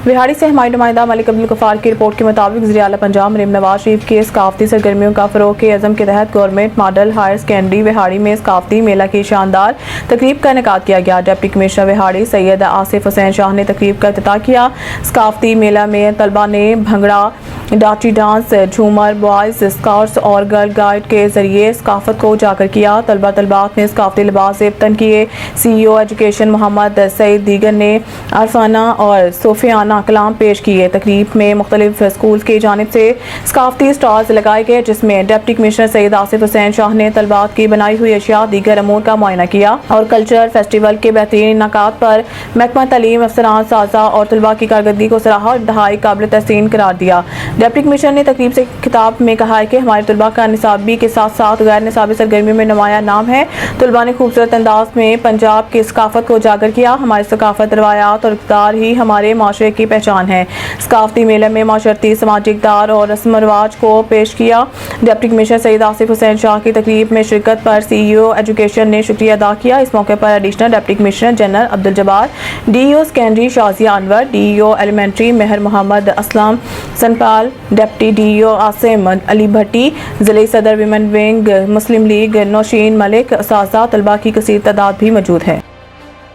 وہاڑی سے ہماری نمائندہ ملک عبدالغفار کی رپورٹ کے مطابق وزیر اعلیٰ پنجاب مریم نواز شریف کے ثقافتی سرگرمیوں کا فروغ کے عزم کے تحت government model higher secondary Vehari میں ثقافتی میلہ کی شاندار تقریب کا انعقاد کیا گیا۔ ڈپٹی کمشنر وہاڑی سید آصف حسین شاہ نے تقریب کا افتتاح کیا۔ ثقافتی میلہ میں طلبہ نے بھنگڑا، ڈاٹی ڈانس، جھومر، بوائز اسکاؤٹس اور گرل گائیڈ کے ذریعے ثقافت کو اجاگر کیا۔ طلبات نے ثقافتی لباس زیبتن کیے۔ سی ای او ایجوکیشن محمد سعید دیگر نے عرفانہ اور صوفیانہ کلام پیش کیے۔ تقریب میں مختلف اسکولز کی جانب سے ثقافتی اسٹالز لگائے گئے، جس میں ڈپٹی کمشنر سید آصف حسین شاہ نے طلبات کی بنائی ہوئی اشیاء دیگر امور کا معائنہ کیا اور کلچرل فیسٹیول کے بہترین انعقاد پر محکمہ تعلیم، افسران، اساتذہ اور طلباء کی کارکردگی کو سراہا اور انتہائی قابل تحسین قرار دیا۔ ڈپٹی کمشنر نے تقریب سے خطاب میں کہا کہ ہمارے طلباء کا نصابی کے ساتھ ساتھ غیر نصابی سرگرمیوں میں نمایاں نام ہے۔ طلباء نے خوبصورت انداز میں پنجاب کی ثقافت کو اجاگر کیا۔ ہماری ثقافت، روایات اور اقدار ہی ہمارے معاشرے کی پہچان ہے۔ ثقافتی میلے میں معاشرتی، سماجی اقدار اور رسم و رواج کو پیش کیا۔ ڈپٹی کمشنر سید آصف حسین شاہ کی تقریب میں شرکت پر سی ای او ایجوکیشن نے شکریہ ادا کیا۔ اس موقع پر additional deputy commissioner general Abdul Jabbar, D E O secondary Shazia Anwar, D E O elementary Mehr Muhammad Aslam Sanpal, deputy D E O Asim Ali Bhatti, ضلعی صدر ویمن ونگ مسلم لیگ نوشین ملک، اساتذہ، طلباء کی کثیر تعداد بھی موجود ہے۔